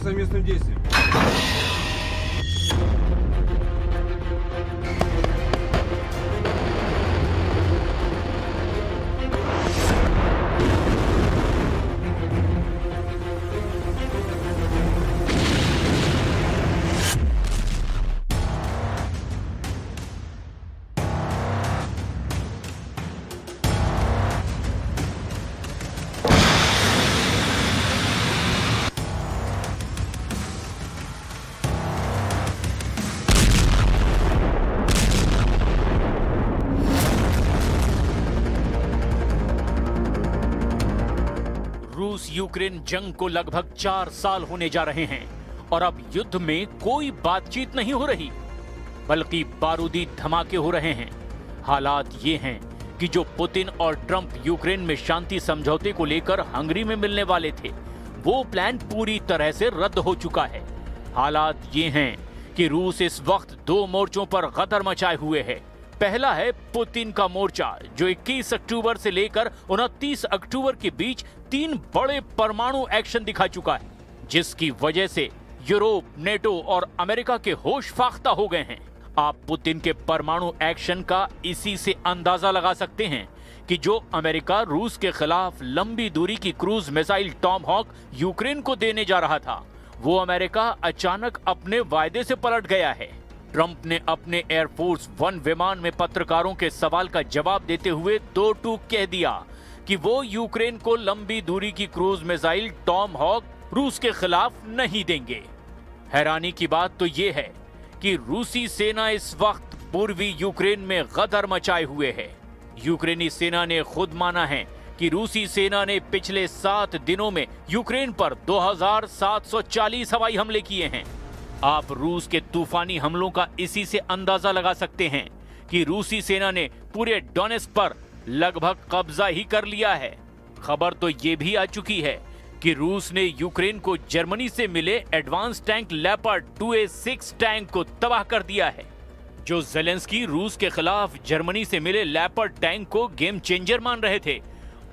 совместным действиям. रूस यूक्रेन जंग को लगभग 4 साल होने जा रहे हैं और अब युद्ध में कोई बातचीत नहीं हो रही, बल्कि बारूदी धमाके हो रहे हैं। हालात ये हैं कि जो पुतिन और ट्रंप यूक्रेन में शांति समझौते को लेकर हंगरी में मिलने वाले थे, वो प्लान पूरी तरह से रद्द हो चुका है। हालात ये हैं कि रूस इस वक्त 2 मोर्चों पर गदर मचाए हुए है। पहला है पुतिन का मोर्चा, जो 21 अक्टूबर से लेकर 29 अक्टूबर के बीच 3 बड़े परमाणु एक्शन दिखा चुका है, जिसकी वजह से यूरोप, नेटो और अमेरिका के होश फाख्ता हो गए हैं। आप पुतिन के परमाणु एक्शन का इसी से अंदाजा लगा सकते हैं कि जो अमेरिका रूस के खिलाफ लंबी दूरी की क्रूज मिसाइल टॉमहॉक यूक्रेन को देने जा रहा था, वो अमेरिका अचानक अपने वायदे से पलट गया है। ट्रंप ने अपने एयरफोर्स 1 विमान में पत्रकारों के सवाल का जवाब देते हुए 2 टूक कह दिया कि वो यूक्रेन को लंबी दूरी की क्रूज मिसाइल टॉमहॉक रूस के खिलाफ नहीं देंगे। हैरानी की बात तो ये है कि रूसी सेना इस वक्त पूर्वी यूक्रेन में गदर मचाए हुए है। यूक्रेनी सेना ने खुद माना है कि रूसी सेना ने पिछले 7 दिनों में यूक्रेन पर 2740 हवाई हमले किए हैं। आप रूस के तूफानी हमलों का इसी से अंदाजा लगा सकते हैं कि रूसी सेना ने पूरे डोनेस्क पर लगभग कब्जा ही कर लिया है। खबर तो ये भी आ चुकी है कि रूस ने यूक्रेन को जर्मनी से मिले advance tank leopard 2A6 tank को तबाह कर दिया है। जो ज़ेलेंस्की रूस के खिलाफ जर्मनी से मिले लेपर्ड टैंक को गेम चेंजर मान रहे थे,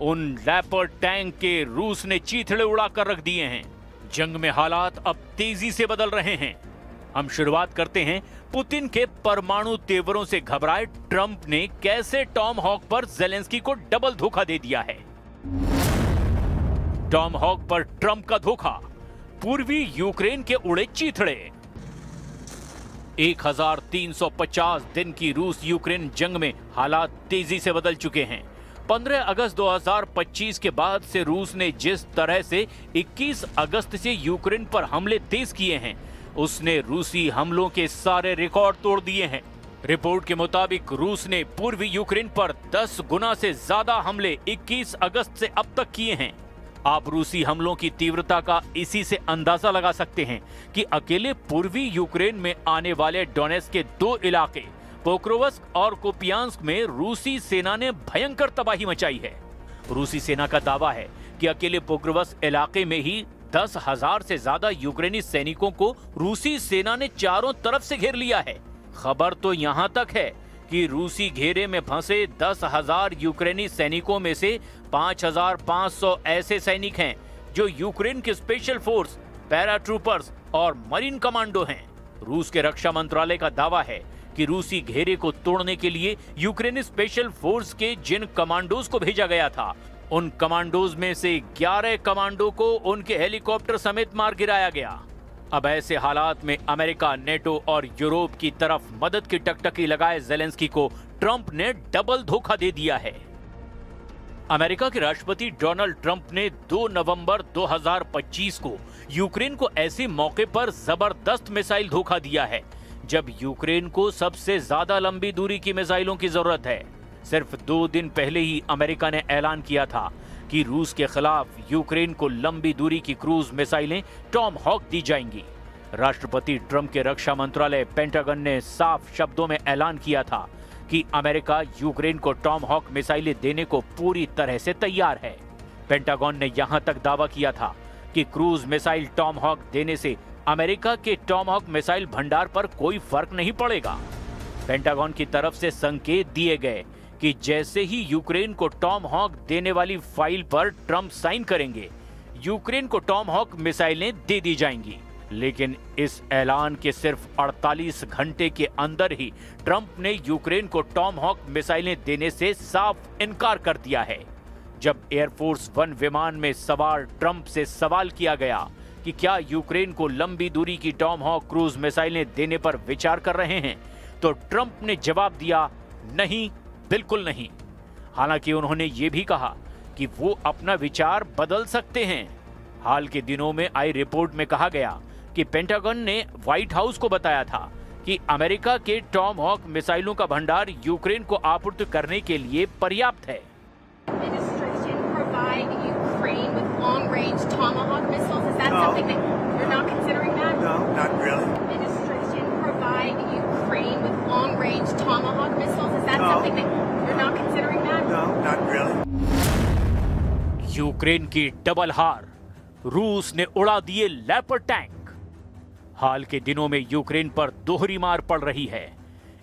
उन लेपर्ड टैंक के रूस ने चीथड़े उड़ाकर रख दिए हैं। जंग में हालात अब तेजी से बदल रहे हैं। हम शुरुआत करते हैं पुतिन के परमाणु तेवरों से घबराए ट्रंप ने कैसे टॉमहॉक पर ज़ेलेंस्की को डबल धोखा दे दिया है। टॉमहॉक पर ट्रंप का धोखा, पूर्वी यूक्रेन के उड़े चीथड़े। 1350 दिन की रूस यूक्रेन जंग में हालात तेजी से बदल चुके हैं। 15 अगस्त 2025 के बाद से रूस ने जिस तरह से 21 अगस्त से यूक्रेन पर हमले तेज किए हैं, उसने रूसी हमलों के सारे रिकॉर्ड तोड़ दिए हैं। रिपोर्ट के मुताबिक रूस ने पूर्वी यूक्रेन पर 10 गुना से ज्यादा हमले 21 अगस्त से अब तक किए हैं। आप रूसी हमलों की तीव्रता का इसी से अंदाजा लगा सकते हैं कि अकेले पूर्वी यूक्रेन में आने वाले डोनेस्क के 2 इलाके पोक्रोवस्क और कुपियांस्क में रूसी सेना ने भयंकर तबाही मचाई है। रूसी सेना का दावा है कि अकेले पोक्रोवस्क इलाके में ही 10,000 से ज्यादा यूक्रेनी सैनिकों को रूसी सेना ने चारों तरफ से घेर लिया है। खबर तो यहां तक है कि रूसी घेरे में फंसे 10,000 यूक्रेनी सैनिकों में से 5,500 ऐसे सैनिक हैं जो यूक्रेन के स्पेशल फोर्स, पैराट्रूपर्स और मरीन कमांडो हैं। रूस के रक्षा मंत्रालय का दावा है कि रूसी घेरे को तोड़ने के लिए यूक्रेनी स्पेशल फोर्स के जिन कमांडोज को भेजा गया था, उन कमांडोज में से 11 कमांडो को उनके हेलीकॉप्टर समेत मार गिराया गया। अब ऐसे हालात में अमेरिका, नेटो और यूरोप की तरफ मदद की टकटकी लगाए ज़ेलेंस्की को ट्रंप ने डबल धोखा दे दिया है। अमेरिका के राष्ट्रपति डोनाल्ड ट्रंप ने 2 नवंबर 2025 को यूक्रेन को ऐसे मौके पर जबरदस्त मिसाइल धोखा दिया है जब यूक्रेन को सबसे ज्यादा लंबी दूरी की मिसाइलों की जरूरत है। सिर्फ 2 दिन पहले ही अमेरिका ने ऐलान किया था कि रूस के खिलाफ यूक्रेन को लंबी दूरी की क्रूज मिसाइलें टॉमहॉक दी जाएंगी। राष्ट्रपति ट्रंप के रक्षा मंत्रालय पेंटागन ने साफ शब्दों में ऐलान किया था कि अमेरिका यूक्रेन को टॉमहॉक मिसाइलें देने को पूरी तरह से तैयार है। पेंटागन ने यहां तक दावा किया था कि क्रूज मिसाइल टॉमहॉक देने से अमेरिका के टॉमहॉक मिसाइल भंडार पर कोई फर्क नहीं पड़ेगा। पेंटागन की तरफ से संकेत दिए गए कि जैसे ही यूक्रेन को टॉमहॉक देने वाली फाइल पर ट्रंप साइन करेंगे, यूक्रेन को टॉमहॉक मिसाइलें दे दी जाएंगी। लेकिन इस ऐलान के सिर्फ 48 घंटे के अंदर ही ट्रंप ने यूक्रेन को टॉमहॉक मिसाइलें देने से साफ इनकार कर दिया है। जब एयरफोर्स वन विमान में सवार ट्रंप से सवाल किया गया कि क्या यूक्रेन को लंबी दूरी की टॉमहॉक क्रूज मिसाइलें देने पर विचार कर रहे हैं, तो ट्रंप ने जवाब दिया, नहीं, बिल्कुल नहीं। हालांकि उन्होंने ये भी कहा कि वो अपना विचार बदल सकते हैं। हाल के दिनों में आई रिपोर्ट में कहा गया कि पेंटागन ने व्हाइट हाउस को बताया था कि अमेरिका के टॉमहॉक मिसाइलों का भंडार यूक्रेन को आपूर्ति करने के लिए पर्याप्त है। यूक्रेन की डबल हार, रूस ने उड़ा दिए लेपर्ड टैंक। हाल के दिनों में यूक्रेन पर दोहरी मार पड़ रही है।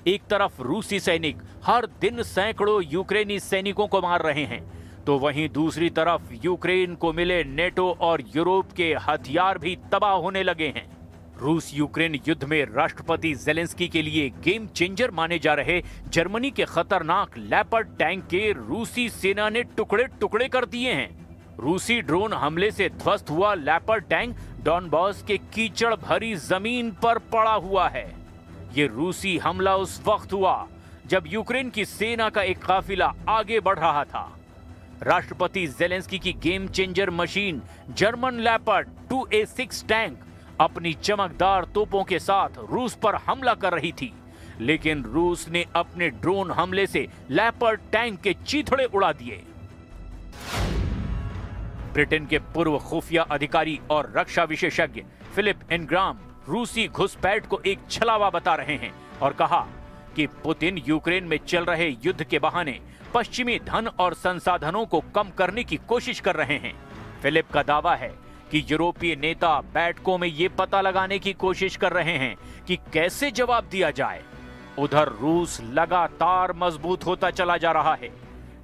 एक तरफ रूसी सैनिक हर दिन सैकड़ों यूक्रेनी सैनिकों को मार रहे हैं, तो वहीं दूसरी तरफ यूक्रेन को मिले नेटो और यूरोप के हथियार भी तबाह होने लगे हैं। रूस यूक्रेन युद्ध में राष्ट्रपति जेलेंस्की के लिए गेम चेंजर माने जा रहे जर्मनी के खतरनाक लेपर्ड टैंक के रूसी सेना ने टुकड़े टुकड़े कर दिए हैं। रूसी ड्रोन हमले से ध्वस्त हुआ लेपर्ड टैंक डॉनबॉस के कीचड़ भरी जमीन पर पड़ा हुआ है। ये रूसी हमला उस वक्त हुआ जब यूक्रेन की सेना का एक काफिला आगे बढ़ रहा था। राष्ट्रपति जेलेंस्की की game changer machine German leopard 2A6 tank अपनी चमकदार तोपों के साथ रूस पर हमला कर रही थी, लेकिन रूस ने अपने ड्रोन हमले से लेपर्ड टैंक के चीथड़े उड़ा दिए। ब्रिटेन के पूर्व खुफिया अधिकारी और रक्षा विशेषज्ञ फिलिप इनग्राम रूसी घुसपैठ को एक छलावा बता रहे हैं और कहा कि पुतिन यूक्रेन में चल रहे युद्ध के बहाने पश्चिमी धन और संसाधनों को कम करने की कोशिश कर रहे हैं। फिलिप का दावा है कि यूरोपीय नेता बैठकों में ये पता लगाने की कोशिश कर रहे हैं कि कैसे जवाब दिया जाए। उधर रूस लगातार मजबूत होता चला जा रहा है।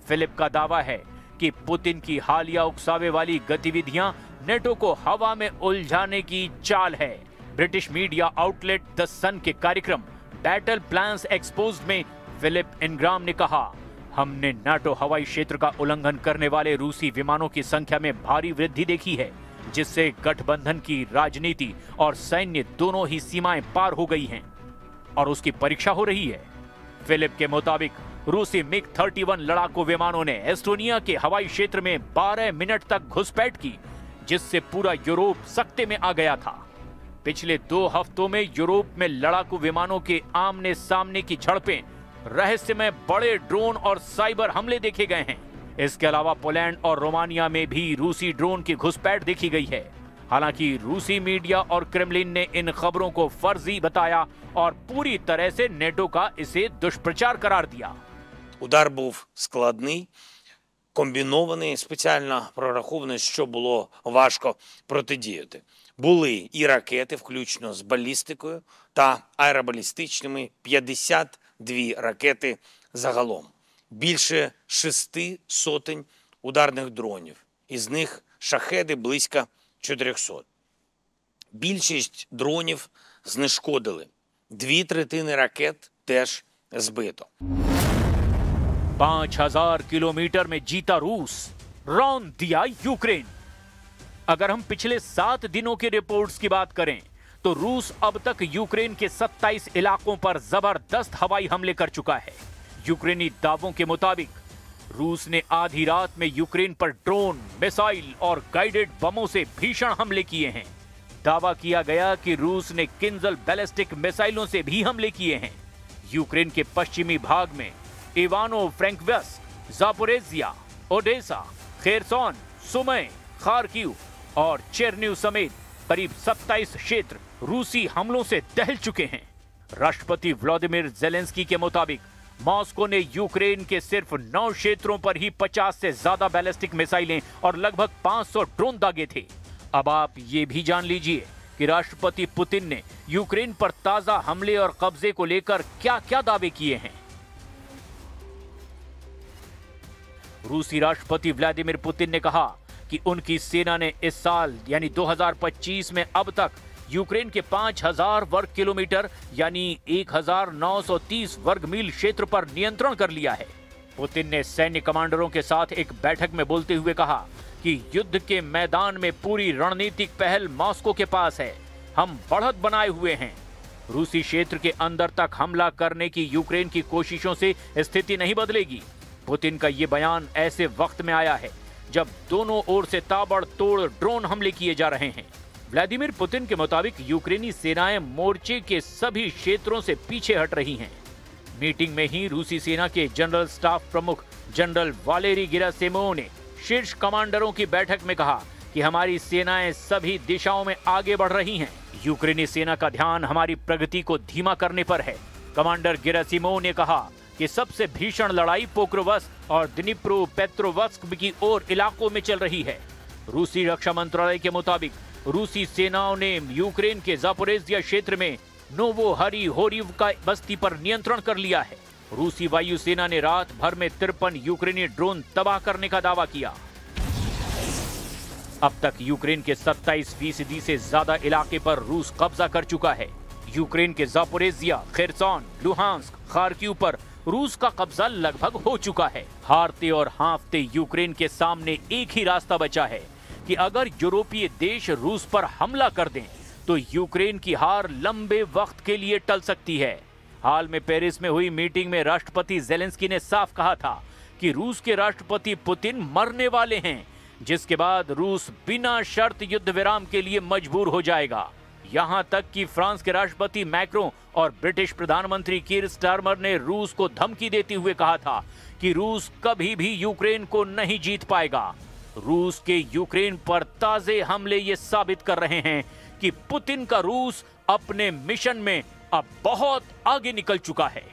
फिलिप का दावा है कि पुतिन की हालिया उकसावे वाली गतिविधियां नेटो को हवा में उलझाने की चाल है। ब्रिटिश मीडिया आउटलेट द सन के कार्यक्रम बैटल प्लान्स एक्सपोज्ड में फिलिप इनग्राम ने कहा, हमने नाटो हवाई क्षेत्र का उल्लंघन करने वाले रूसी विमानों की संख्या में भारी वृद्धि देखी है, जिससे गठबंधन की राजनीति और सैन्य दोनों ही सीमाएं पार हो गई हैं और उसकी परीक्षा हो रही है। फिलिप के मुताबिक रूसी मिग 31 लड़ाकू विमानों ने एस्टोनिया के हवाई क्षेत्र में 12 मिनट तक घुसपैठ की, जिससे पूरा यूरोप सकते में आ गया था। पिछले 2 हफ्तों में यूरोप में लड़ाकू विमानों के आमने सामने की झड़पें, रहस्यमय बड़े ड्रोन और साइबर हमले देखे गए हैं। इसके अलावा पोलैंड और रोमानिया में भी रूसी ड्रोन की घुसपैठ देखी गई है। हालांकि रूसी मीडिया और क्रेमलिन ने इन खबरों को फर्जी बताया और पूरी तरह से नेटो का इसे दुष्प्रचार करार दिया। Удар був складний, комбінований, спеціально прорахований, що було важко протидіяти. Були і ракети, включно з балістикою та аеробалістичними, 52 ракети загалом. Більше 600 ударних дронів, із них шахеди близько 400. Більшість дронів знешкодили, 2/3 ракет теж збито. 5000 किलोमीटर में जीता रूस, रौंद दिया यूक्रेन। अगर हम पिछले 7 दिनों की रिपोर्ट्स की बात करें तो रूस अब तक यूक्रेन के 27 इलाकों पर जबरदस्त हवाई हमले कर चुका है। यूक्रेनी दावों के मुताबिक रूस ने आधी रात में यूक्रेन पर ड्रोन, मिसाइल और गाइडेड बमों से भीषण हमले किए हैं। दावा किया गया कि रूस ने किंजल बैलिस्टिक मिसाइलों से भी हमले किए हैं। यूक्रेन के पश्चिमी भाग में इवानो फ्रैंकव्स्क, जापोरेजिया, ओडेसा, खेरसोन, सुमय, खार्किव और चेरनिव समेत करीब 27 क्षेत्र रूसी हमलों से दहल चुके हैं। राष्ट्रपति व्लादिमीर जेलेंस्की के मुताबिक मॉस्को ने यूक्रेन के सिर्फ 9 क्षेत्रों पर ही 50 से ज्यादा बैलिस्टिक मिसाइलें और लगभग 500 ड्रोन दागे थे। अब आप ये भी जान लीजिए कि राष्ट्रपति पुतिन ने यूक्रेन पर ताजा हमले और कब्जे को लेकर क्या-क्या दावे किए हैं। रूसी राष्ट्रपति व्लादिमीर पुतिन ने कहा कि उनकी सेना ने इस साल यानी 2025 में अब तक यूक्रेन के 5000 वर्ग किलोमीटर यानी 1930 वर्ग मील क्षेत्र पर नियंत्रण कर लिया है। पुतिन ने सैन्य कमांडरों के साथ एक बैठक में बोलते हुए कहा कि युद्ध के मैदान में पूरी रणनीतिक पहल मॉस्को के पास है, हम बढ़त बनाए हुए हैं। रूसी क्षेत्र के अंदर तक हमला करने की यूक्रेन की कोशिशों से स्थिति नहीं बदलेगी। पुतिन का ये बयान ऐसे वक्त में आया है जब दोनों ओर से ताबड़तोड़ ड्रोन हमले किए जा रहे हैं। व्लादिमीर पुतिन के मुताबिक यूक्रेनी सेनाएं मोर्चे के सभी क्षेत्रों से पीछे हट रही हैं। मीटिंग में ही रूसी सेना के जनरल स्टाफ प्रमुख जनरल वालेरी गेरासिमोव ने शीर्ष कमांडरों की बैठक में कहा कि हमारी सेनाएं सभी दिशाओं में आगे बढ़ रही हैं। यूक्रेनी सेना का ध्यान हमारी प्रगति को धीमा करने पर है। कमांडर गेरासिमोव ने कहा कि सबसे भीषण लड़ाई पोक्रोवस्क और दिनिप्रो पेट्रोवस्क की ओर इलाकों में चल रही है। रूसी रक्षा मंत्रालय के मुताबिक रूसी सेनाओं ने यूक्रेन के जापोरेजिया क्षेत्र में नोवो हरिहोरिवका बस्ती पर नियंत्रण कर लिया है। रूसी वायुसेना ने रात भर में 53 यूक्रेनी ड्रोन तबाह करने का दावा किया। अब तक यूक्रेन के 27% से ज्यादा इलाके पर रूस कब्जा कर चुका है। यूक्रेन के जापोरेजिया, खेरसॉन, लुहांस्क, खार्किव पर रूस का कब्जा लगभग हो चुका है। हारते और हाँफते यूक्रेन के सामने एक ही रास्ता बचा है कि अगर यूरोपीय देश रूस पर हमला कर दें तो यूक्रेन की हार लंबे वक्त के लिए टल सकती है। हाल में पेरिस में हुई मीटिंग में राष्ट्रपति जेलेंस्की ने साफ कहा था कि रूस के राष्ट्रपति पुतिन मरने वाले हैं, जिसके बाद रूस बिना शर्त युद्ध विराम के लिए मजबूर हो जाएगा। यहां तक कि फ्रांस के राष्ट्रपति मैक्रों और ब्रिटिश प्रधानमंत्री कीर स्टारमर ने रूस को धमकी देते हुए कहा था कि रूस कभी भी यूक्रेन को नहीं जीत पाएगा। रूस के यूक्रेन पर ताजे हमले ये साबित कर रहे हैं कि पुतिन का रूस अपने मिशन में अब बहुत आगे निकल चुका है।